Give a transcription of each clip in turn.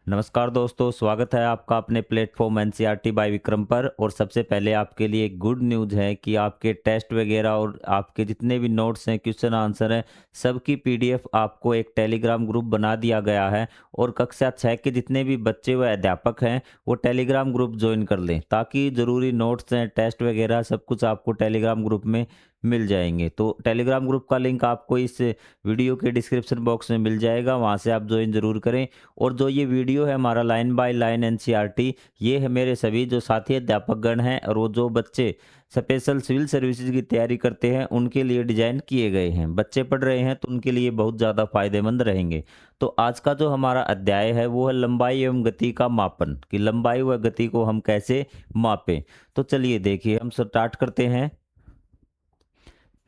नमस्कार दोस्तों, स्वागत है आपका अपने प्लेटफॉर्म एनसीईआरटी बाय विक्रम पर। और सबसे पहले आपके लिए एक गुड न्यूज़ है कि आपके टेस्ट वगैरह और आपके जितने भी नोट्स हैं, क्वेश्चन आंसर हैं, सबकी पीडीएफ आपको एक टेलीग्राम ग्रुप बना दिया गया है। और कक्षा 6 के जितने भी बच्चे व अध्यापक हैं वो टेलीग्राम ग्रुप ज्वाइन कर लें, ताकि ज़रूरी नोट्स हैं, टेस्ट वगैरह सब कुछ आपको टेलीग्राम ग्रुप में मिल जाएंगे। तो टेलीग्राम ग्रुप का लिंक आपको इस वीडियो के डिस्क्रिप्शन बॉक्स में मिल जाएगा, वहाँ से आप ज्वाइन ज़रूर करें। और जो ये वीडियो है हमारा लाइन बाय लाइन एनसीईआरटी, ये है मेरे सभी जो साथी अध्यापकगण हैं और वो जो बच्चे स्पेशल सिविल सर्विसेज की तैयारी करते हैं उनके लिए डिजाइन किए गए हैं। बच्चे पढ़ रहे हैं तो उनके लिए बहुत ज़्यादा फायदेमंद रहेंगे। तो आज का जो हमारा अध्याय है वो है लंबाई एवं गति का मापन, कि लंबाई व गति को हम कैसे मापें। तो चलिए देखिए, हम स्टार्ट करते हैं।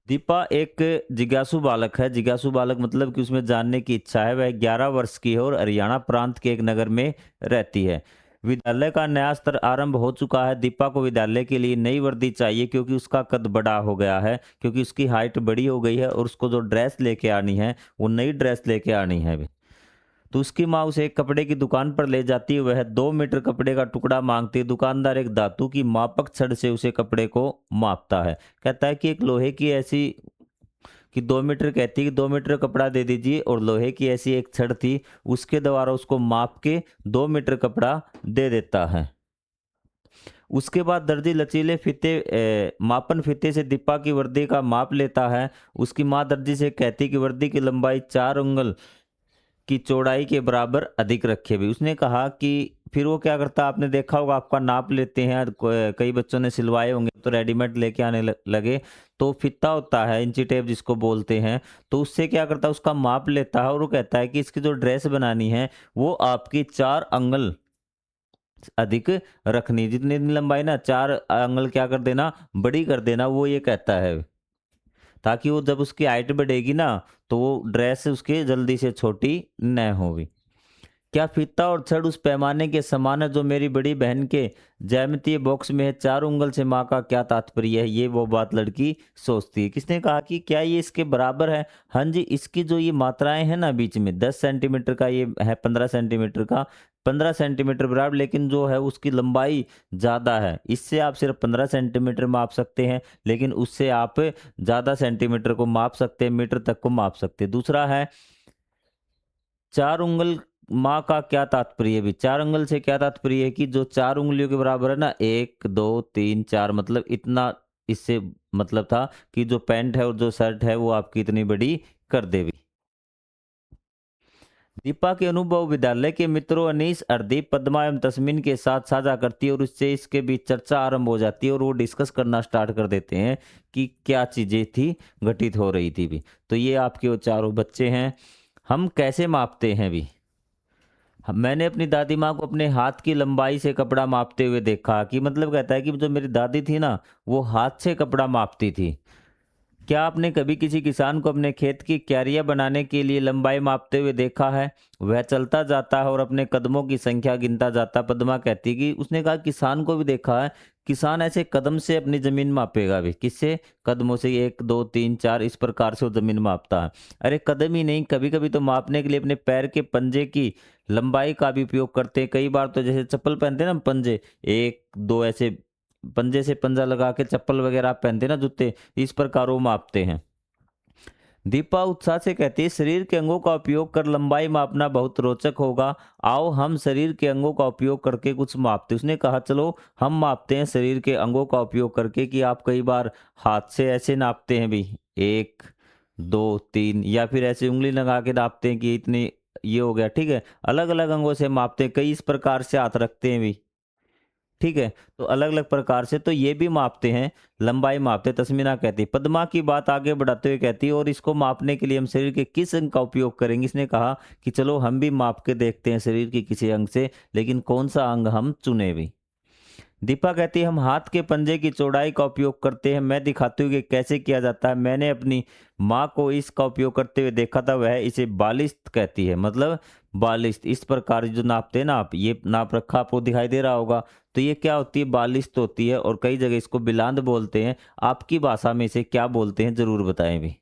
दीपा एक जिज्ञासु बालक है। जिज्ञासु बालक मतलब कि उसमें जानने की इच्छा है। वह 11 वर्ष की है और हरियाणा प्रांत के एक नगर में रहती है। विद्यालय का नया सत्र आरंभ हो चुका है। दीपा को विद्यालय के लिए नई वर्दी चाहिए, क्योंकि उसका कद बड़ा हो गया है, क्योंकि उसकी हाइट बड़ी हो गई है और उसको जो ड्रेस लेके आनी है वो नई ड्रेस लेके आनी है। तो उसकी माँ उसे एक कपड़े की दुकान पर ले जाती है। वह 2 मीटर कपड़े का टुकड़ा मांगती है। दुकानदार एक धातु की मापक छड़ से उसे कपड़े को मापता है। कहता है कि एक लोहे की ऐसी कि 2 मीटर, कहती है कि 2 मीटर कपड़ा दे दीजिए, और लोहे की ऐसी एक छड़ थी, उसके द्वारा उसको माप के 2 मीटर कपड़ा दे देता है। उसके बाद दर्जी लचीले फीते मापन फीते से दीपा की वर्दी का माप लेता है। उसकी माँ दर्जी से कहती कि वर्दी की लंबाई 4 उंगल की चौड़ाई के बराबर अधिक रखे भी। उसने कहा कि फिर वो क्या करता, आपने देखा होगा, आपका नाप लेते हैं। कई बच्चों ने सिलवाए होंगे तो रेडीमेड लेके आने लगे। तो फित्ता होता है, इंची टेप जिसको बोलते हैं, तो उससे क्या करता है, उसका माप लेता है और वो कहता है कि इसकी जो ड्रेस बनानी है वो आपकी 4 अंगल अधिक रखनी। जितनी लंबाई ना 4 अंगल क्या कर देना, बड़ी कर देना, वो ये कहता है, ताकि वो जब उसकी हाइट बढ़ेगी ना तो वो ड्रेस उसके जल्दी से छोटी न होगी। क्या फीता और छड़ उस पैमाने के समान है जो मेरी बड़ी बहन के ज्यामितीय बॉक्स में है? 4 उंगल से माँ का क्या तात्पर्य है? ये वो बात लड़की सोचती है। किसने कहा कि क्या ये इसके बराबर है? हाँ जी, इसकी जो ये मात्राएं हैं ना बीच में, 10 सेंटीमीटर का ये है, 15 सेंटीमीटर का, 15 सेंटीमीटर बराबर, लेकिन जो है उसकी लंबाई ज़्यादा है। इससे आप सिर्फ 15 सेंटीमीटर माप सकते हैं, लेकिन उससे आप ज़्यादा सेंटीमीटर को माप सकते हैं, मीटर तक को माप सकते हैं। दूसरा है 4 उंगल माँ का क्या तात्पर्य भी? 4 उंगल से क्या तात्पर्य है कि जो 4 उंगलियों के बराबर है ना, 1 2 3 4, मतलब इतना। इससे मतलब था कि जो पैंट है और जो शर्ट है वो आपकी इतनी बड़ी कर देवी। दीपा के अनुभव विद्यालय के मित्रों अनीस, अर्दीप, पद्मा एवं तस्मीन के साथ साझा करती है, और उससे इसके बीच चर्चा आरंभ हो जाती है और वो डिस्कस करना स्टार्ट कर देते हैं कि क्या चीजें थी घटित हो रही थी भी। तो ये आपके वो चारों बच्चे हैं। हम कैसे मापते हैं भी? मैंने अपनी दादी माँ को अपने हाथ की लंबाई से कपड़ा मापते हुए देखा। कि मतलब कहता है कि जो मेरी दादी थी ना, वो हाथ से कपड़ा मापती थी। क्या आपने कभी किसी किसान को अपने खेत की क्यारियां बनाने के लिए लंबाई मापते हुए देखा है? वह चलता जाता है और अपने कदमों की संख्या गिनता जाता। पद्मा कहती कि उसने कहा किसान को भी देखा है। किसान ऐसे कदम से अपनी जमीन मापेगा भी। किससे? कदमों से, 1 2 3 4, इस प्रकार से वो जमीन मापता है। अरे कदम ही नहीं, कभी कभी तो मापने के लिए अपने पैर के पंजे की लंबाई का भी उपयोग करते हैं। कई बार तो जैसे चप्पल पहनते हैं ना हम, पंजे 1 2 ऐसे पंजे से पंजा लगा के चप्पल वगैरह आप पहनते हैं ना, जूते, इस प्रकार वो मापते हैं। दीपा उत्साह से कहती है शरीर के अंगों का उपयोग कर लंबाई मापना बहुत रोचक होगा। आओ हम शरीर के अंगों का उपयोग करके कुछ मापते। उसने कहा चलो हम मापते हैं शरीर के अंगों का उपयोग करके। कि आप कई बार हाथ से ऐसे नापते हैं भी, 1 2 3, या फिर ऐसे उंगली लगा के नापते हैं कि इतनी, ये हो गया, ठीक है। अलग अलग अंगों से मापते हैं, कई इस प्रकार से हाथ रखते हैं भी, ठीक है। तो अलग अलग प्रकार से तो ये भी मापते हैं, लंबाई मापते हैं। तस्मीना कहती, पद्मा की बात आगे बढ़ाते हुए कहती है और इसको मापने के लिए हम शरीर के किस अंग का उपयोग करेंगे? इसने कहा कि चलो हम भी माप के देखते हैं शरीर के किसी अंग से, लेकिन कौन सा अंग हम चुने भी। दीपा कहती है हम हाथ के पंजे की चौड़ाई का उपयोग करते हैं। मैं दिखाती हूँ कि कैसे किया जाता है। मैंने अपनी माँ को इसका उपयोग करते हुए देखा था। वह इसे बालिस्त कहती है, मतलब बालिस्त। इस प्रकार जो नापते हैं ना आप, ये नाप रखा आपको दिखाई दे रहा होगा, तो ये क्या होती है? बालिस्त होती है। और कई जगह इसको बिलांद बोलते हैं। आपकी भाषा में इसे क्या बोलते हैं जरूर बताएं भी।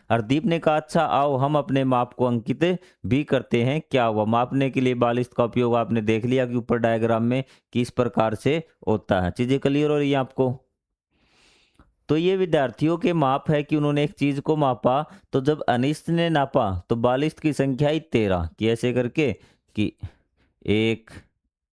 हरदीप ने कहा अच्छा आओ हम अपने माप को अंकित भी करते हैं। क्या हुआ, मापने के लिए बालिश का उपयोग आपने देख लिया कि ऊपर डायग्राम में किस प्रकार से होता है। चीजें क्लियर हो रही है आपको। तो ये विद्यार्थियों के माप है कि उन्होंने एक चीज को मापा, तो जब अनिश ने नापा तो बालिश की संख्या आई 13 कि ऐसे करके कि 1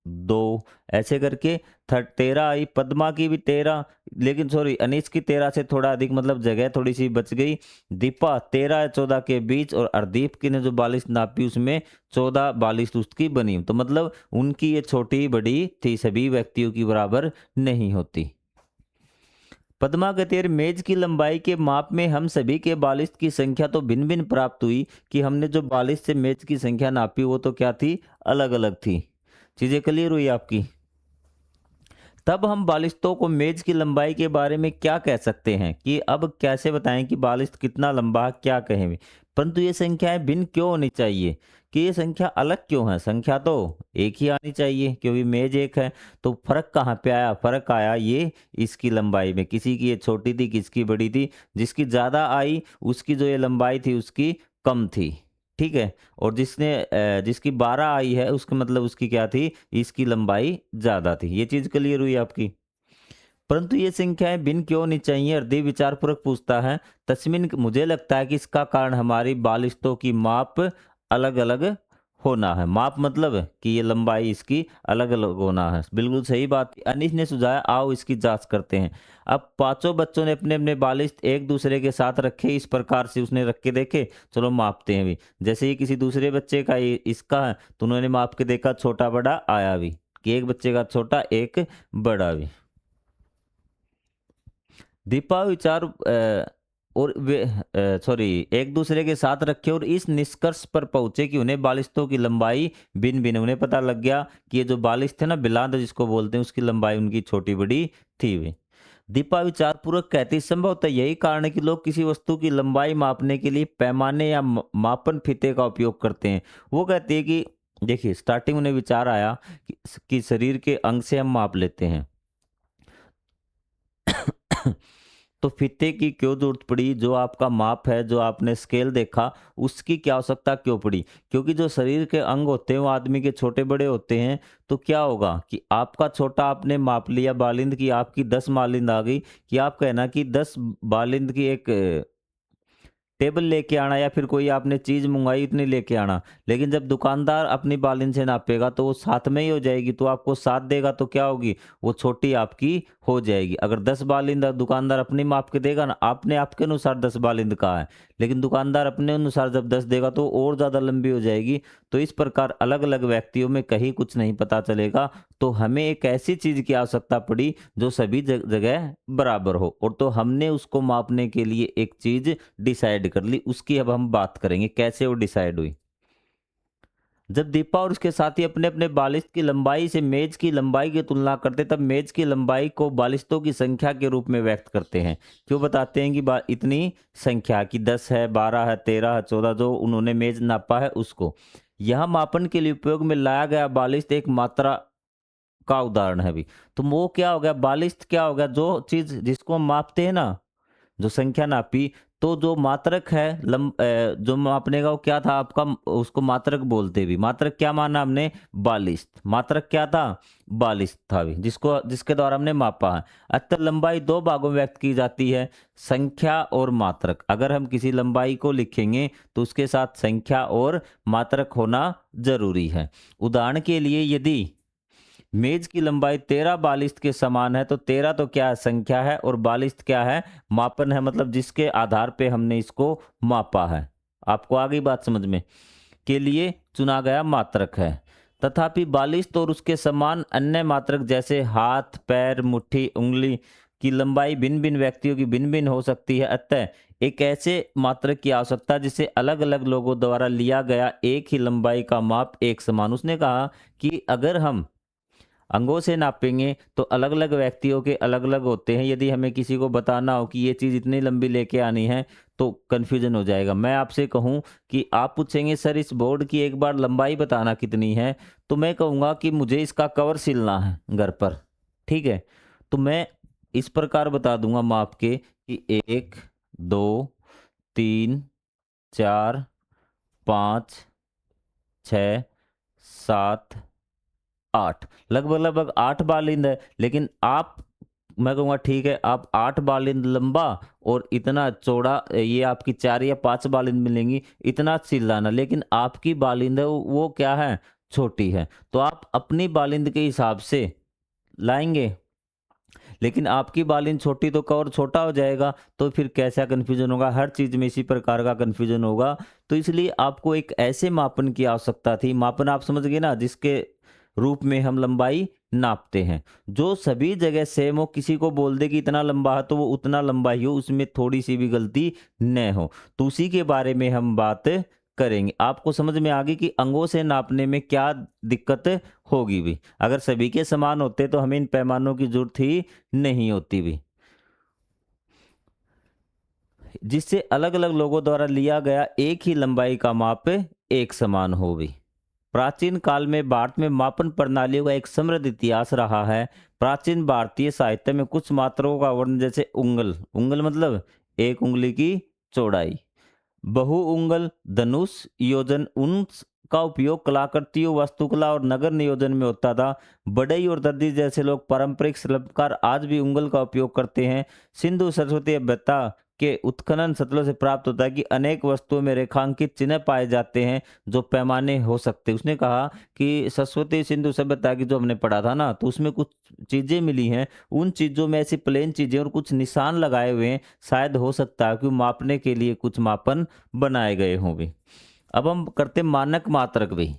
2 ऐसे करके 13 आई। पद्मा की भी 13, लेकिन सॉरी अनीस की 13 से थोड़ा अधिक, मतलब जगह थोड़ी सी बच गई। दीपा 13 14 के बीच, और हरदीप की ने जो बालिश नापी उसमें 14 बालिश उसकी बनी। तो मतलब उनकी ये छोटी बड़ी थी, सभी व्यक्तियों की बराबर नहीं होती। पद्मा कहती है मेज की लंबाई के माप में हम सभी के बालिश की संख्या तो भिन्न भिन्न प्राप्त हुई कि हमने जो बालिश से मेज की संख्या नापी वो तो क्या थी, अलग अलग थी। चीजें क्लियर हुई आपकी। तब हम बालिश्तों को मेज की लंबाई के बारे में क्या कह सकते हैं कि अब कैसे बताएं कि बालिश्त कितना लंबा क्या कहें, परंतु ये संख्याएं भिन्न क्यों होनी चाहिए, कि ये संख्या अलग क्यों है। संख्या तो एक ही आनी चाहिए क्योंकि मेज एक है। तो फर्क कहाँ पे आया, फर्क आया ये इसकी लंबाई में, किसी की ये छोटी थी किसकी बड़ी थी। जिसकी ज़्यादा आई उसकी जो ये लंबाई थी उसकी कम थी, ठीक है। और जिसकी 12 आई है उसका मतलब उसकी क्या थी, इसकी लंबाई ज़्यादा थी। ये चीज़ क्लियर हुई आपकी। परंतु ये संख्याएं भिन्न क्यों होनी चाहिए, हरदीप विचारपूर्वक पूछता है। तस्मीन मुझे लगता है कि इसका कारण हमारी बालिश्तों की माप अलग अलग होना है। माप मतलब कि ये लंबाई इसकी अलग अलग होना है। बिल्कुल सही बात। अनीस ने सुझाया आओ इसकी जांच करते हैं। अब पांचों बच्चों ने अपने अपने बालिश्त एक दूसरे के साथ रखे, इस प्रकार से उसने रख के देखे। चलो मापते हैं भी। जैसे ही किसी दूसरे बच्चे का इसका है तो उन्होंने माप के देखा, छोटा बड़ा आया भी, कि एक बच्चे का छोटा एक बड़ा भी। दीपा विचार और वे सॉरी एक दूसरे के साथ रखे और इस निष्कर्ष पर पहुंचे कि उन्हें बालिश्तों की लंबाई भिन्न भिन्न, उन्हें पता लग गया कि ये जो बालिश थे ना, बिलांद जिसको बोलते हैं, उसकी लंबाई उनकी छोटी बड़ी थी वे। दीपा विचारपूर्वक कहती संभवतः यही कारण है कि लोग किसी वस्तु की लंबाई मापने के लिए पैमाने या मापन फीते का उपयोग करते हैं। वो कहती है कि देखिए स्टार्टिंग उन्हें विचार आया कि शरीर के अंग से हम माप लेते हैं तो फीते की क्यों जरूरत पड़ी, जो आपका माप है, जो आपने स्केल देखा, उसकी क्या आवश्यकता क्यों पड़ी। क्योंकि जो शरीर के अंग होते हैं वो आदमी के छोटे बड़े होते हैं। तो क्या होगा कि आपका छोटा आपने माप लिया बालिंद की, आपकी 10 बालिंद आ गई, कि आप कहना कि 10 बालिंद की एक टेबल लेके आना या फिर कोई आपने चीज मंगाई इतनी लेके आना। लेकिन जब दुकानदार अपनी बालिन से नापेगा तो वो साथ में ही हो जाएगी, तो आपको साथ देगा तो क्या होगी, वो छोटी आपकी हो जाएगी। अगर 10 बालिंद दुकानदार अपनी माप के देगा ना, आपने आपके अनुसार 10 बालिंद कहा है, लेकिन दुकानदार अपने अनुसार जब 10 देगा तो और ज्यादा लंबी हो जाएगी। तो इस प्रकार अलग अलग व्यक्तियों में कहीं कुछ नहीं पता चलेगा। तो हमें एक ऐसी चीज की आवश्यकता पड़ी जो सभी जगह बराबर हो, और तो हमने उसको मापने के लिए एक चीज डिसाइड कर ली। उसकी अब हम बात करेंगे कैसे वो डिसाइड हुई। जब दीपा और उसके साथी अपने अपने बालिश्त की लंबाई से मेज की लंबाई की तुलना करते, तब मेज की लंबाई को बालिश्तों की संख्या के रूप में व्यक्त करते हैं। क्यों बताते हैं कि इतनी संख्या की 10 है, 12 है, 13 है, 14 जो उन्होंने मेज नापा है उसको। यह मापन के लिए उपयोग में लाया गया बालिश्त एक मात्रा का उदाहरण है भी। तो वो क्या हो गया, बालिश्त क्या हो गया, जो चीज जिसको हम मापते हैं ना, जो संख्या नापी, तो जो मात्रक है जो मापने का वो क्या था आपका, उसको मात्रक बोलते भी। मात्रक क्या माना हमने, बालिश्त। मात्रक क्या था, बालिश्त था भी, जिसके द्वारा हमने मापा है। अतः लंबाई दो भागों में व्यक्त की जाती है, संख्या और मात्रक। अगर हम किसी लंबाई को लिखेंगे तो उसके साथ संख्या और मात्रक होना जरूरी है। उदाहरण के लिए यदि मेज की लंबाई 13 बालिश्त के समान है, तो 13 तो क्या है, संख्या है, और बालिश्त क्या है, मापन है, मतलब जिसके आधार पे हमने इसको मापा है। आपको आ गई बात समझ में, के लिए चुना गया मात्रक है। तथापि बालिश्त और उसके समान अन्य मात्रक जैसे हाथ, पैर, मुट्ठी, उंगली की लंबाई भिन्न भिन्न व्यक्तियों की भिन्न भिन्न हो सकती है। अतः एक ऐसे मात्रक की आवश्यकता जिसे अलग अलग लोगों द्वारा लिया गया एक ही लंबाई का माप एक समान। उसने कहा कि अगर हम अंगों से नापेंगे तो अलग अलग व्यक्तियों के अलग अलग होते हैं। यदि हमें किसी को बताना हो कि ये चीज़ इतनी लंबी लेके आनी है तो कन्फ्यूजन हो जाएगा। मैं आपसे कहूँ कि आप पूछेंगे सर इस बोर्ड की एक बार लंबाई बताना कितनी है, तो मैं कहूँगा कि मुझे इसका कवर सिलना है घर पर, ठीक है। तो मैं इस प्रकार बता दूंगा माप के कि 1 2 3, 4, 5, 6, 7, 8, लगभग लगभग 8 बालिंद है। लेकिन आप, मैं कहूँगा ठीक है, आप 8 बालिंद लंबा और इतना चौड़ा, ये आपकी 4 या 5 बालिंद मिलेंगी, इतना चिल्लाना। लेकिन आपकी बालिंद है वो क्या है, छोटी है। तो आप अपनी बालिंद के हिसाब से लाएंगे, लेकिन आपकी बालिंद छोटी तो कवर छोटा हो जाएगा, तो फिर कैसा कन्फ्यूजन होगा, हर चीज़ में इसी प्रकार का कन्फ्यूजन होगा। तो इसलिए आपको एक ऐसे मापन की आवश्यकता थी, मापन आप समझ गए ना, जिसके रूप में हम लंबाई नापते हैं, जो सभी जगह सेम हो। किसी को बोल दे कि इतना लंबा है तो वो उतना लंबा ही हो, उसमें थोड़ी सी भी गलती न हो। तो उसी के बारे में हम बात करेंगे। आपको समझ में आ गई कि अंगों से नापने में क्या दिक्कत होगी भी। अगर सभी के समान होते तो हमें इन पैमानों की जरूरत ही नहीं होती भी, जिससे अलग अलग लोगों द्वारा लिया गया एक ही लंबाई का माप एक समान हो भी। प्राचीन काल में भारत में मापन प्रणालियों का एक समृद्ध इतिहास रहा है। प्राचीन भारतीय साहित्य में कुछ मात्राओं का वर्णन, जैसे उंगल, उंगल मतलब एक उंगली की चौड़ाई, बहु उंगल, धनुष, योजन, उन का उपयोग कलाकृतियों, वास्तुकला और नगर नियोजन में होता था। बढ़ई और दर्जी जैसे लोग, पारंपरिक शिल्पकार, आज भी उंगल का उपयोग करते हैं। सिंधु सरस्वती सभ्यता के उत्खनन स्थलों से प्राप्त होता है कि अनेक वस्तुओं में रेखांकित चिन्ह पाए जाते हैं जो पैमाने हो सकते हैं। उसने कहा कि सरस्वती सिंधु सभ्यता की जो हमने पढ़ा था ना, तो उसमें कुछ चीजें मिली हैं, उन चीजों में ऐसी प्लेन चीजें और कुछ निशान लगाए हुए हैं, शायद हो सकता है कि मापने के लिए कुछ मापन बनाए गए हों भी। अब हम करते मानक मात्रक भी।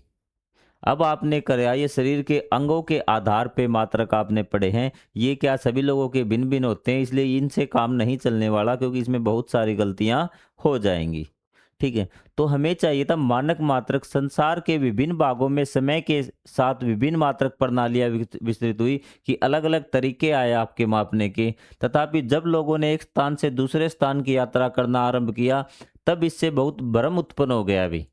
अब आपने कराया, ये शरीर के अंगों के आधार पे मात्रक आपने पढ़े हैं। ये क्या सभी लोगों के भिन्न भिन्न होते हैं, इसलिए इनसे काम नहीं चलने वाला, क्योंकि इसमें बहुत सारी गलतियां हो जाएंगी। ठीक है, तो हमें चाहिए था मानक मात्रक। संसार के विभिन्न भागों में समय के साथ विभिन्न मात्रक प्रणालियां विस्तृत हुई कि अलग अलग तरीके आए आपके मापने के। तथापि जब लोगों ने एक स्थान से दूसरे स्थान की यात्रा करना आरंभ किया, तब इससे बहुत भ्रम उत्पन्न हो गया अभी।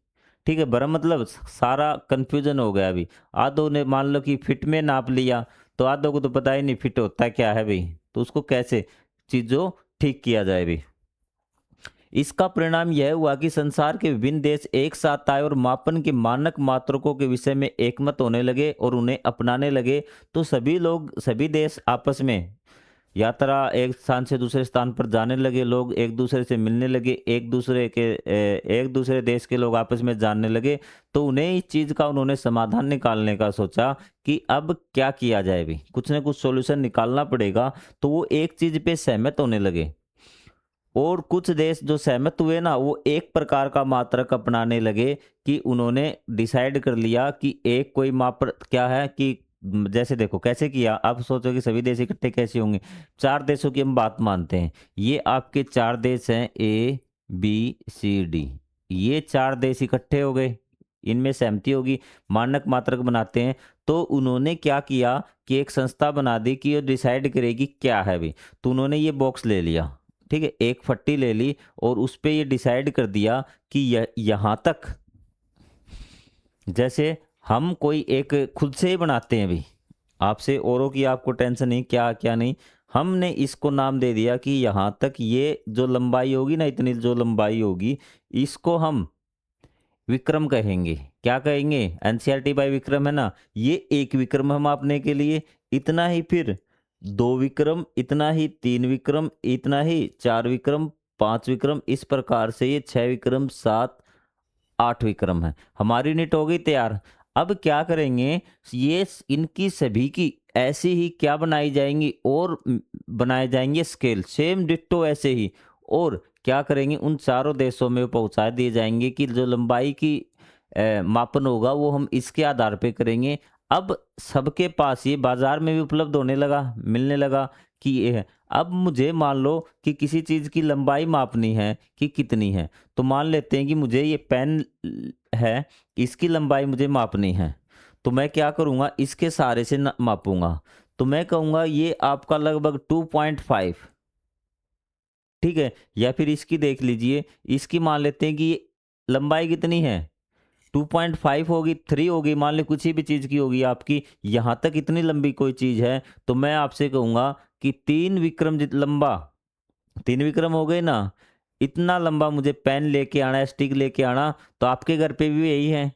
ठीक है, भ्रम मतलब सारा कंफ्यूजन हो गया अभी। आधों ने मान लो कि फिट में नाप लिया, तो आधों को तो पता ही नहीं फिट होता क्या है भाई, तो उसको कैसे चीजों ठीक किया जाए भी। इसका परिणाम यह हुआ कि संसार के विभिन्न देश एक साथ आए और मापन के मानक मात्रकों के विषय में एकमत होने लगे और उन्हें अपनाने लगे। तो सभी लोग, सभी देश आपस में यात्रा, एक स्थान से दूसरे स्थान पर जाने लगे, लोग एक दूसरे से मिलने लगे, एक दूसरे देश के लोग आपस में जानने लगे। तो उन्हें इस चीज का, उन्होंने समाधान निकालने का सोचा कि अब क्या किया जाए भी, कुछ ना कुछ सॉल्यूशन निकालना पड़ेगा। तो वो एक चीज पे सहमत होने लगे, और कुछ देश जो सहमत हुए ना, वो एक प्रकार का मात्रक अपनाने लगे कि उन्होंने डिसाइड कर लिया कि एक कोई माप क्या है कि जैसे देखो कैसे किया। आप सोचो कि सभी देश इकट्ठे कैसे होंगे। 4 देशों की हम बात मानते हैं, ये आपके 4 देश हैं, ABCD। ये 4 देश इकट्ठे हो गए, इनमें सहमति होगी, मानक मात्रक बनाते हैं। तो उन्होंने क्या किया कि एक संस्था बना दी कि ये डिसाइड करेगी क्या है भी। तो उन्होंने ये बॉक्स ले लिया, ठीक है, एक फट्टी ले ली और उस पे ये डिसाइड कर दिया कि यहाँ तक, जैसे हम कोई एक खुद से ही बनाते हैं अभी, आपसे औरों की आपको टेंशन नहीं, क्या क्या नहीं। हमने इसको नाम दे दिया कि यहाँ तक ये जो लंबाई होगी ना, इतनी जो लंबाई होगी, इसको हम विक्रम कहेंगे। क्या कहेंगे, एनसीईआरटी बाय विक्रम है ना, ये एक विक्रम हम मापने के लिए, इतना ही फिर 2 विक्रम, इतना ही 3 विक्रम, इतना ही 4 विक्रम, 5 विक्रम, इस प्रकार से ये 6 विक्रम, 7, 8 विक्रम है। हमारी यूनिट हो गई तैयार। अब क्या करेंगे, ये इनकी सभी की ऐसी ही क्या बनाई जाएंगी, और बनाए जाएंगे स्केल, सेम डिट्टो ऐसे ही। और क्या करेंगे, उन चारों देशों में पहुंचा दिए जाएंगे कि जो लंबाई की मापन होगा वो हम इसके आधार पे करेंगे। अब सबके पास ये बाजार में भी उपलब्ध होने लगा, मिलने लगा कि ये है। अब मुझे मान लो कि किसी चीज़ की लंबाई मापनी है कि कितनी है, तो मान लेते हैं कि मुझे ये पेन है, इसकी लंबाई मुझे मापनी है। तो मैं क्या करूँगा, इसके सहारे से मापूंगा। तो मैं कहूँगा ये आपका लगभग 2.5, ठीक है। या फिर इसकी देख लीजिए, इसकी मान लेते हैं कि ये लंबाई कितनी है, 2.5 होगी, 3 होगी, मान ली कुछ ही भी चीज़ की होगी आपकी, यहाँ तक इतनी लंबी कोई चीज़ है। तो मैं आपसे कहूँगा कि 3 विक्रम लंबा, 3 विक्रम हो गए ना, इतना लंबा मुझे पेन लेके आना है, स्टिक लेके आना, तो आपके घर पे भी यही है।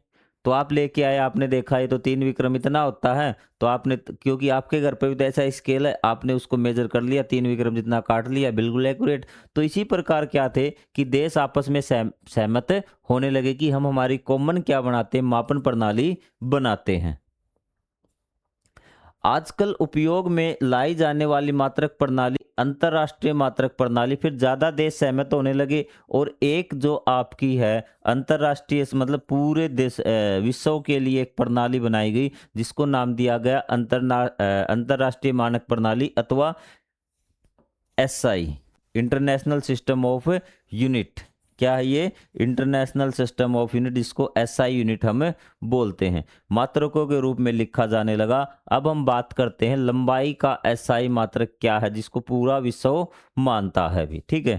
तो आप लेके आए, आपने देखा ये तो 3 विक्रम इतना होता है, तो आपने क्योंकि आपके घर पे भी तो ऐसा स्केल है, आपने उसको मेजर कर लिया, 3 विक्रम जितना काट लिया, बिल्कुल एक्यूरेट। तो इसी प्रकार क्या थे कि देश आपस में सहमत होने लगे कि हम हमारी कॉमन क्या बनाते हैं, मापन प्रणाली बनाते हैं। आजकल उपयोग में लाई जाने वाली मात्रक प्रणाली अंतरराष्ट्रीय मात्रक प्रणाली, फिर ज़्यादा देश सहमत होने लगे और एक जो आपकी है अंतरराष्ट्रीय मतलब पूरे देश विश्व के लिए एक प्रणाली बनाई गई जिसको नाम दिया गया अंतरराष्ट्रीय मानक प्रणाली अथवा SI, international system of unit. क्या है ये? इंटरनेशनल सिस्टम ऑफ यूनिट, जिसको एसआई यूनिट हम बोलते हैं, मात्रकों के रूप में लिखा जाने लगा। अब हम बात करते हैं लंबाई का एसआई मात्रक क्या है, जिसको पूरा विश्व मानता है भी, ठीक है।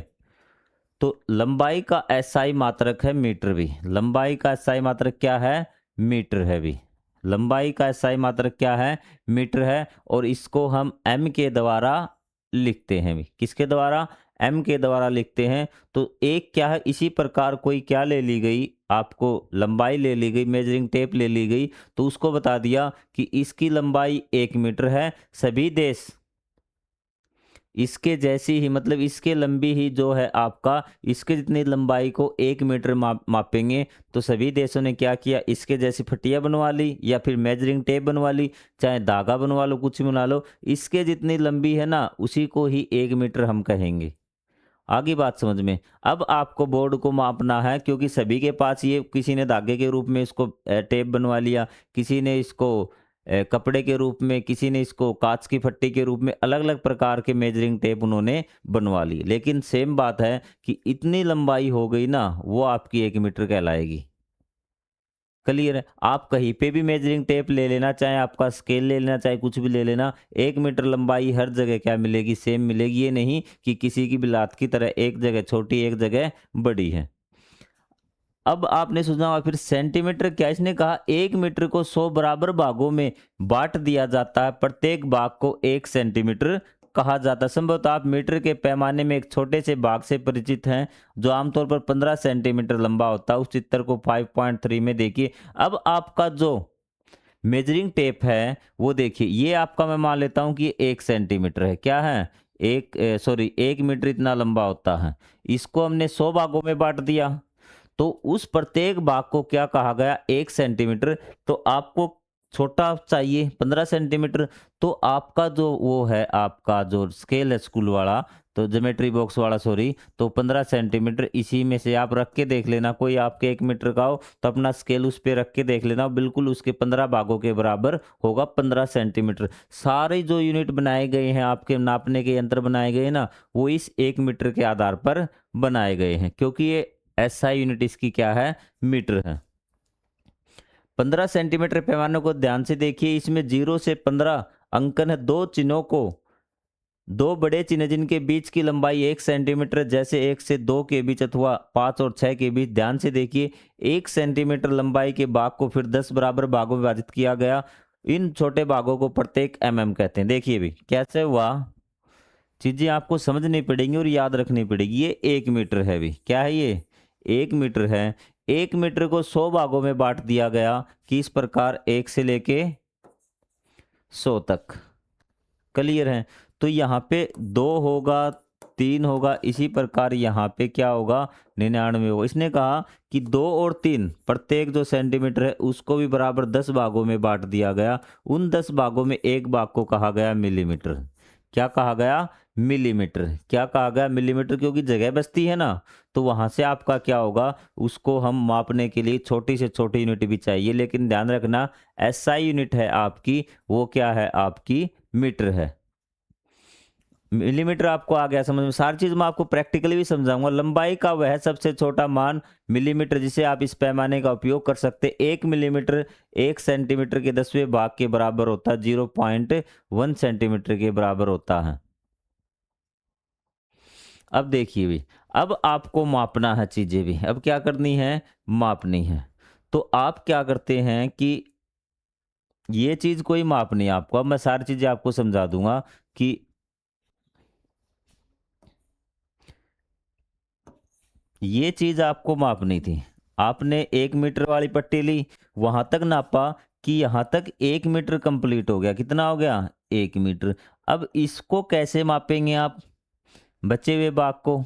तो लंबाई का एसआई मात्रक है मीटर भी। लंबाई का एसआई मात्रक क्या है? मीटर है भी। लंबाई का एसआई मात्रक क्या है? मीटर है। और इसको हम एम के द्वारा लिखते हैं भी। किसके द्वारा? एम के द्वारा लिखते हैं। तो एक क्या है, इसी प्रकार कोई क्या ले ली गई, आपको लंबाई ले ली गई, मेजरिंग टेप ले ली गई, तो उसको बता दिया कि इसकी लंबाई 1 मीटर है। सभी देश इसके जैसी ही मतलब इसके लंबी ही जो है आपका, इसके जितनी लंबाई को 1 मीटर मापेंगे। तो सभी देशों ने क्या किया, इसके जैसी फटिया बनवा ली या फिर मेजरिंग टेप बनवा ली, चाहे धागा बनवा लो, कुछ भी बना लो, इसके जितनी लंबी है ना उसी को ही 1 मीटर हम कहेंगे। आगे बात समझ में। अब आपको बोर्ड को मापना है, क्योंकि सभी के पास ये, किसी ने धागे के रूप में इसको टेप बनवा लिया, किसी ने इसको कपड़े के रूप में, किसी ने इसको कांच की फट्टी के रूप में, अलग अलग प्रकार के मेजरिंग टेप उन्होंने बनवा ली। लेकिन सेम बात है कि इतनी लंबाई हो गई ना, वो आपकी 1 मीटर कहलाएगी। क्लियर है? आप कहीं पे भी मेजरिंग टेप ले लेना, चाहे आपका स्केल ले लेना, चाहे कुछ भी ले लेना, 1 मीटर लंबाई हर जगह क्या मिलेगी? सेम मिलेगी। ये नहीं कि किसी की बिलात की तरह एक जगह छोटी एक जगह बड़ी है। अब आपने सुना होगा फिर सेंटीमीटर क्या, इसने कहा 1 मीटर को 100 बराबर भागों में बांट दिया जाता है, प्रत्येक भाग को 1 सेंटीमीटर कहा जाता है। संभवतः आप मीटर के पैमाने में एक छोटे से भाग से परिचित हैं जो आमतौर पर 15 सेंटीमीटर लंबा होता है। उस चित्र को 5.3 में देखिए। अब आपका जो मेजरिंग टेप है वो देखिए, ये आपका मैं मान लेता हूं कि ये 1 सेंटीमीटर है। क्या है? 1 मीटर इतना लंबा होता है। इसको हमने 100 भागों में बांट दिया, तो उस प्रत्येक भाग को क्या कहा गया? 1 सेंटीमीटर। तो आपको छोटा चाहिए 15 सेंटीमीटर, तो आपका जो वो है, आपका जो स्केल है स्कूल वाला, तो ज्योमेट्री बॉक्स वाला सॉरी, तो 15 सेंटीमीटर इसी में से आप रख के देख लेना। कोई आपके 1 मीटर का हो तो अपना स्केल उस पर रख के देख लेना, बिल्कुल उसके 15 भागों के बराबर होगा 15 सेंटीमीटर। सारे जो यूनिट बनाए गए हैं, आपके नापने के यंत्र बनाए गए हैं ना, वो इस 1 मीटर के आधार पर बनाए गए हैं, क्योंकि ये एसआई यूनिट इसकी क्या है? मीटर है। 15 सेंटीमीटर पैमाने को ध्यान से देखिए, इसमें 0 से 15 अंकन है। दो चिन्हों को, दो बड़े चिन्ह जिनके बीच की लंबाई 1 सेंटीमीटर, जैसे 1 से 2 के बीच अथवा 5 और 6 के बीच। ध्यान से देखिए, 1 सेंटीमीटर लंबाई के भाग को फिर 10 बराबर भागों में विभाजित किया गया। इन छोटे भागों को प्रत्येक एमएम कहते हैं। देखिए भी कैसे हुआ, चीजें आपको समझनी पड़ेंगी और याद रखनी पड़ेगी। ये 1 मीटर है भी। क्या है ये? 1 मीटर है। 1 मीटर को 100 भागों में बांट दिया गया, कि इस प्रकार 1 से लेके 100 तक। क्लियर है? तो यहाँ पे 2 होगा, 3 होगा, इसी प्रकार यहाँ पे क्या होगा? 99 होगा। इसने कहा कि 2 और 3 प्रत्येक जो सेंटीमीटर है उसको भी बराबर 10 भागों में बांट दिया गया। उन 10 भागों में एक भाग को कहा गया मिलीमीटर। क्या कहा गया? मिलीमीटर। क्या कहा गया? मिलीमीटर, क्योंकि जगह बचती है ना, तो वहां से आपका क्या होगा, उसको हम मापने के लिए छोटी से छोटी यूनिट भी चाहिए। लेकिन ध्यान रखना, एसआई यूनिट है आपकी, वो क्या है? आपकी मीटर है। मिलीमीटर आपको आ गया समझ में? सारी चीज मैं आपको प्रैक्टिकली भी समझाऊंगा। लंबाई का वह सबसे छोटा मान मिलीमीटर, जिसे आप इस पैमाने का उपयोग कर सकते। 1 मिलीमीटर 1 सेंटीमीटर के 10वें भाग के बराबर होता है, 0.1 सेंटीमीटर के बराबर होता है। अब देखिए भी, अब आपको मापना है चीजें भी। अब क्या करनी है? मापनी है। तो आप क्या करते हैं कि ये चीज कोई मापनी है आपको। अब मैं सारी चीजें आपको समझा दूंगा कि ये चीज़ आपको मापनी थी। आपने 1 मीटर वाली पट्टी ली, वहाँ तक नापा कि यहाँ तक 1 मीटर कंप्लीट हो गया। कितना हो गया? 1 मीटर। अब इसको कैसे मापेंगे आप, बचे हुए भाग को?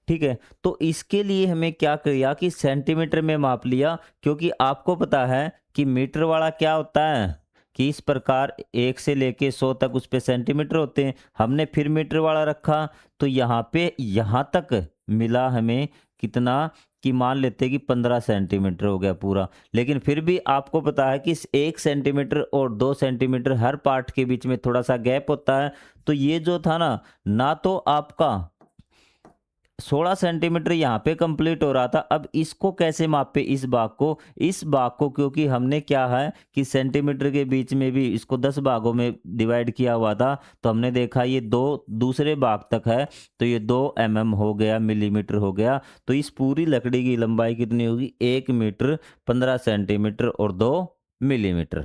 ठीक है, तो इसके लिए हमें क्या किया कि सेंटीमीटर में माप लिया, क्योंकि आपको पता है कि मीटर वाला क्या होता है कि इस प्रकार 1 से लेके 100 तक उस पे सेंटीमीटर होते हैं। हमने फिर मीटर वाला रखा, तो यहाँ पे यहाँ तक मिला हमें कितना, कि मान लेते हैं कि 15 सेंटीमीटर हो गया पूरा। लेकिन फिर भी आपको पता है कि इस 1 सेंटीमीटर और 2 सेंटीमीटर हर पार्ट के बीच में थोड़ा सा गैप होता है। तो ये जो था ना तो आपका 16 सेंटीमीटर यहाँ पे कंप्लीट हो रहा था। अब इसको कैसे मापे, इस भाग को? इस भाग को, क्योंकि हमने क्या है कि सेंटीमीटर के बीच में भी इसको 10 भागों में डिवाइड किया हुआ था, तो हमने देखा ये दो दूसरे भाग तक है, तो ये 2 mm हो गया, मिलीमीटर हो गया। तो इस पूरी लकड़ी की लंबाई कितनी होगी? 1 मीटर 15 सेंटीमीटर और 2 मिलीमीटर।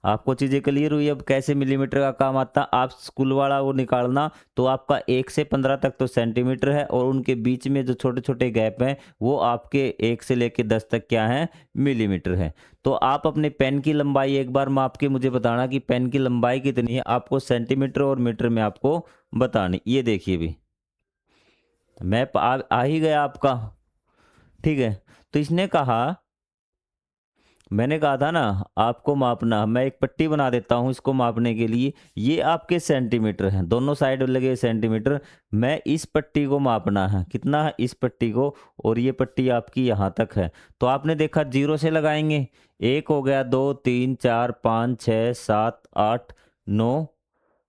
आपको चीज़ें क्लियर हुई? अब कैसे मिलीमीटर का काम आता, आप स्कूल वाला वो निकालना, तो आपका 1 से 15 तक तो सेंटीमीटर है, और उनके बीच में जो छोटे छोटे गैप हैं वो आपके 1 से लेके 10 तक क्या है? मिलीमीटर है। तो आप अपने पेन की लंबाई एक बार माप के मुझे बताना कि पेन की लंबाई कितनी है, आपको सेंटीमीटर और मीटर में आपको बतानी। ये देखिए भी मैप आ ही गया आपका। ठीक है, तो इसने कहा, मैंने कहा था ना आपको मापना, मैं एक पट्टी बना देता हूँ इसको मापने के लिए। ये आपके सेंटीमीटर हैं, दोनों साइड लगे सेंटीमीटर। मैं इस पट्टी को मापना है, कितना है इस पट्टी को, और ये पट्टी आपकी यहाँ तक है। तो आपने देखा 0 से लगाएंगे, 1 हो गया, 2 3 4 5 6 7 8 9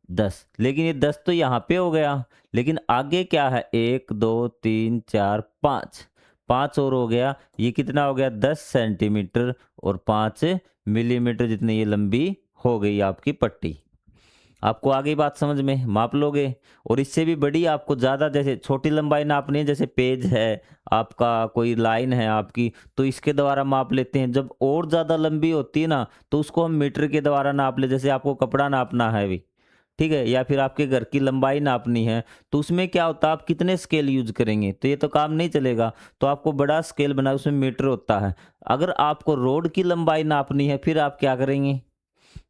10। लेकिन ये 10 तो यहाँ पे हो गया, लेकिन आगे क्या है? 1 2 3 4 5, 5 और हो गया। ये कितना हो गया? 10 सेंटीमीटर और 5 मिलीमीटर, जितनी ये लंबी हो गई आपकी पट्टी। आपको आ गई बात समझ में? माप लोगे। और इससे भी बड़ी आपको ज़्यादा, जैसे छोटी लंबाई नापनी है, जैसे पेज है आपका, कोई लाइन है आपकी, तो इसके द्वारा माप लेते हैं। जब और ज़्यादा लंबी होती है ना, तो उसको हम मीटर के द्वारा नाप ले। जैसे आपको कपड़ा नापना है भी, ठीक है, या फिर आपके घर की लंबाई नापनी है, तो उसमें क्या होता है, आप कितने स्केल यूज करेंगे? तो ये तो काम नहीं चलेगा, तो आपको बड़ा स्केल बना, उसमें मीटर होता है। अगर आपको रोड की लंबाई नापनी है, फिर आप क्या करेंगे?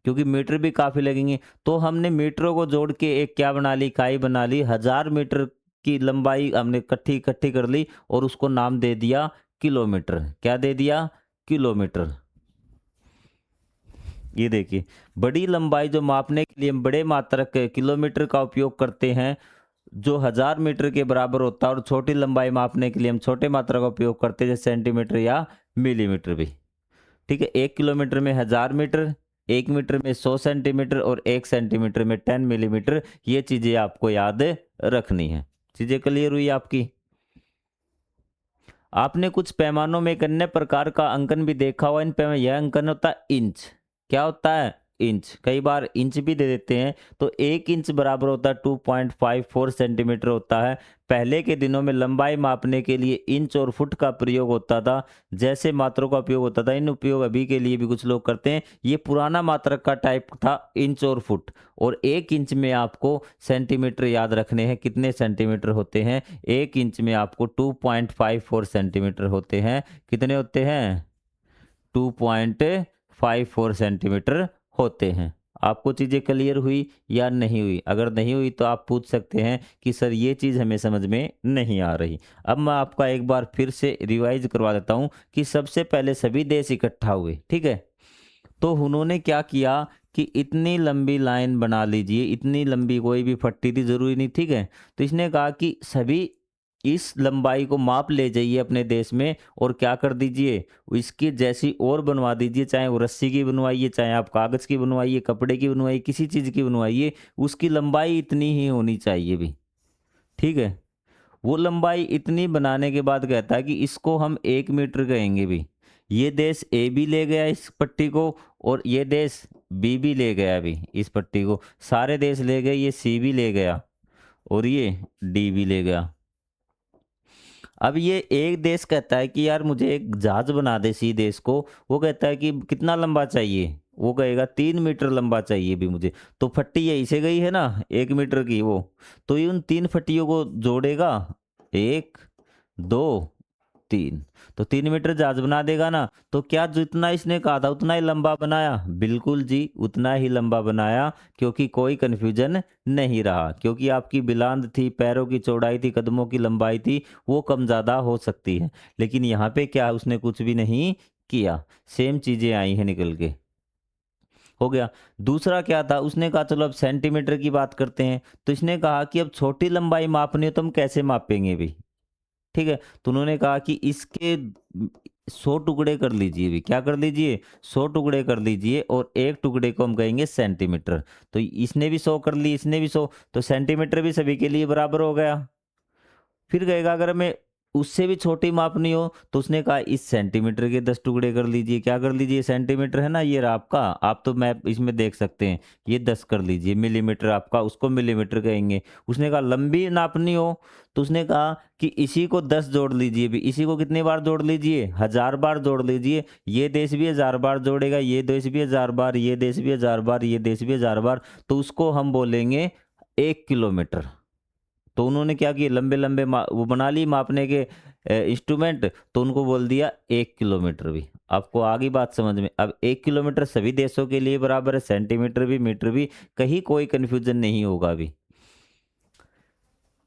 क्योंकि मीटर भी काफ़ी लगेंगे, तो हमने मीटरों को जोड़ के एक क्या बना ली, इकाई बना ली। 1000 मीटर की लंबाई हमने इकट्ठी इकट्ठी कर ली, और उसको नाम दे दिया किलोमीटर। क्या दे दिया? किलोमीटर। ये देखिए, बड़ी लंबाई जो मापने के लिए हम बड़े मात्रक किलोमीटर का उपयोग करते हैं, जो 1000 मीटर के बराबर होता है, और छोटी लंबाई मापने के लिए हम छोटे मात्रा का उपयोग करते हैं, जैसे सेंटीमीटर या मिलीमीटर भी। ठीक है, 1 किलोमीटर में 1000 मीटर, 1 मीटर में 100 सेंटीमीटर, और 1 सेंटीमीटर में 10 मिलीमीटर। ये चीज़ें आपको याद रखनी है। चीज़ें क्लियर हुई आपकी? आपने कुछ पैमानों में एक अन्य प्रकार का अंकन भी देखा हुआ। इन पैमानों, यह अंकन होता है इंच। क्या होता है? इंच। कई बार इंच भी दे देते हैं। तो 1 इंच बराबर होता है 2.54 सेंटीमीटर होता है। पहले के दिनों में लंबाई मापने के लिए इंच और फुट का प्रयोग होता था, जैसे मात्रों का उपयोग होता था। इन उपयोग अभी के लिए भी कुछ लोग करते हैं। ये पुराना मात्रक का टाइप था, इंच और फुट। और 1 इंच में आपको सेंटीमीटर याद रखने हैं, कितने सेंटीमीटर होते हैं? 1 इंच में आपको 2.54 सेंटीमीटर होते हैं। कितने होते हैं? 2.54 सेंटीमीटर होते हैं। आपको चीज़ें क्लियर हुई या नहीं हुई? अगर नहीं हुई तो आप पूछ सकते हैं कि सर ये चीज़ हमें समझ में नहीं आ रही। अब मैं आपका एक बार फिर से रिवाइज करवा देता हूँ कि सबसे पहले सभी देश इकट्ठा हुए, ठीक है? तो उन्होंने क्या किया कि इतनी लंबी लाइन बना लीजिए, इतनी लंबी कोई भी फट्टी थी, ज़रूरी नहीं, ठीक है? तो इसने कहा कि सभी इस लंबाई को माप ले जाइए अपने देश में, और क्या कर दीजिए, इसकी जैसी और बनवा दीजिए, चाहे वो रस्सी की बनवाइए, चाहे आप कागज़ की बनवाइए, कपड़े की बनवाइए, किसी चीज़ की बनवाइए, उसकी लंबाई इतनी ही होनी चाहिए भी, ठीक है? वो लंबाई इतनी बनाने के बाद कहता है कि इसको हम 1 मीटर कहेंगे भी। ये देश ए भी ले गया इस पट्टी को, और ये देश बी भी ले गया भी इस पट्टी को। सारे देश ले गए, ये सी भी ले गया, और ये डी भी ले गया। अब ये एक देश कहता है कि यार मुझे एक जहाज बना दे, सी देश को। वो कहता है कि कितना लंबा चाहिए? वो कहेगा 3 मीटर लंबा चाहिए भी मुझे। तो फट्टी यहीं से गई है ना, 1 मीटर की वो। तो ये उन 3 फट्टियों को जोड़ेगा, 1 2 3। तो 3 मीटर जहाज बना देगा ना। तो क्या जितना इसने कहा था उतना ही लंबा बनाया? बिल्कुल जी, उतना ही लंबा बनाया, क्योंकि कोई कन्फ्यूजन नहीं रहा। क्योंकि आपकी बिलांद थी, पैरों की चौड़ाई थी, कदमों की लंबाई थी, वो कम ज़्यादा हो सकती है। लेकिन यहाँ पे क्या, उसने कुछ भी नहीं किया, सेम चीज़ें आई हैं निकल के। हो गया। दूसरा क्या था, उसने कहा चलो अब सेंटीमीटर की बात करते हैं। तो इसने कहा कि अब छोटी लंबाई मापनी हो तो हम कैसे मापेंगे भी? ठीक है। तो उन्होंने कहा कि इसके 100 टुकड़े कर लीजिए भी। क्या कर लीजिए? 100 टुकड़े कर लीजिए, और एक टुकड़े को हम कहेंगे सेंटीमीटर। तो इसने भी 100 कर ली, इसने भी 100, तो सेंटीमीटर भी सभी के लिए बराबर हो गया। फिर कहेगा अगर हमें उससे भी छोटी मापनी हो, तो उसने कहा इस सेंटीमीटर के 10 टुकड़े कर लीजिए। क्या कर लीजिए? सेंटीमीटर है ना ये रहा आपका, आप तो मैप इसमें देख सकते हैं, ये 10 कर लीजिए। मिलीमीटर आपका, उसको मिलीमीटर कहेंगे। उसने कहा लंबी नापनी हो, तो उसने कहा कि इसी को 10 जोड़ लीजिए भी। इसी को कितनी बार जोड़ लीजिए? 1000 बार जोड़ लीजिए। ये देश भी 1000 बार जोड़ेगा, ये देश भी 1000 बार, ये देश भी 1000 बार, ये देश भी 1000 बार। तो उसको हम बोलेंगे 1 किलोमीटर। तो उन्होंने क्या किया, लंबे लंबे वो बना ली मापने के इंस्ट्रूमेंट, तो उनको बोल दिया 1 किलोमीटर भी। आपको आ गई बात समझ में? अब 1 किलोमीटर सभी देशों के लिए बराबर है, सेंटीमीटर भी, मीटर भी, कहीं कोई कंफ्यूजन नहीं होगा अभी।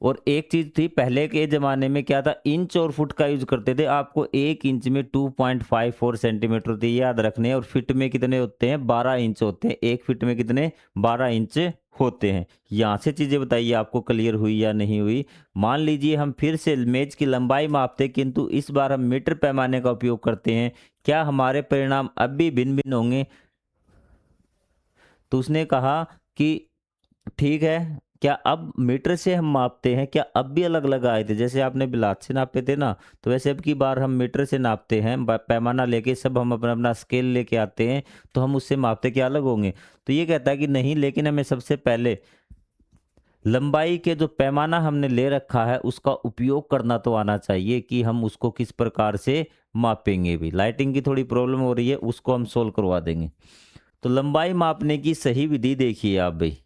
और एक चीज थी, पहले के ज़माने में क्या था, इंच और फुट का यूज करते थे। आपको 1 इंच में 2.54 सेंटीमीटर होती है, याद रखने हैं। और फिट में कितने होते हैं? 12 इंच होते हैं। 1 फिट में कितने? 12 इंच होते हैं। यहाँ से चीज़ें बताइए आपको क्लियर हुई या नहीं हुई? मान लीजिए हम फिर से मेज की लंबाई मापते, किंतु इस बार हम मीटर पैमाने का उपयोग करते हैं। क्या हमारे परिणाम अब भी भिन्न भिन्न होंगे? तो उसने कहा कि ठीक है, क्या अब मीटर से हम मापते हैं, क्या अब भी अलग-अलग आए थे? जैसे आपने बिलात से नापे थे ना, तो वैसे अब की बार हम मीटर से नापते हैं, पैमाना लेके सब हम अपना-अपना स्केल लेके आते हैं, तो हम उससे मापते क्या अलग होंगे? तो ये कहता है कि नहीं, लेकिन हमें सबसे पहले लंबाई के जो पैमाना हमने ले रखा है, उसका उपयोग करना तो आना चाहिए कि हम उसको किस प्रकार से मापेंगे भी। लाइटिंग की थोड़ी प्रॉब्लम हो रही है, उसको हम सोल्व करवा देंगे। तो लंबाई मापने की सही विधि देखिए आप भई,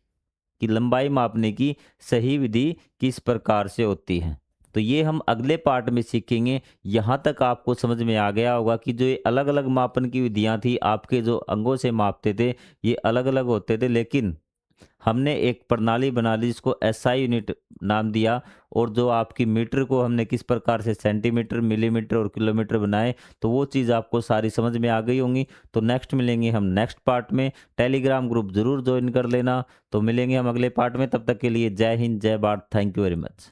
कि लंबाई मापने की सही विधि किस प्रकार से होती है। तो ये हम अगले पार्ट में सीखेंगे। यहाँ तक आपको समझ में आ गया होगा कि जो ये अलग-अलग मापन की विधियाँ थी, आपके जो अंगों से मापते थे, ये अलग-अलग होते थे, लेकिन हमने एक प्रणाली बना ली जिसको एसआई यूनिट नाम दिया। और जो आपकी मीटर को हमने किस प्रकार से सेंटीमीटर, मिलीमीटर और किलोमीटर बनाए, तो वो चीज़ आपको सारी समझ में आ गई होंगी। तो नेक्स्ट मिलेंगे हम नेक्स्ट पार्ट में। टेलीग्राम ग्रुप ज़रूर ज्वाइन कर लेना। तो मिलेंगे हम अगले पार्ट में, तब तक के लिए जय हिंद, जय Bharat. Thank you very much.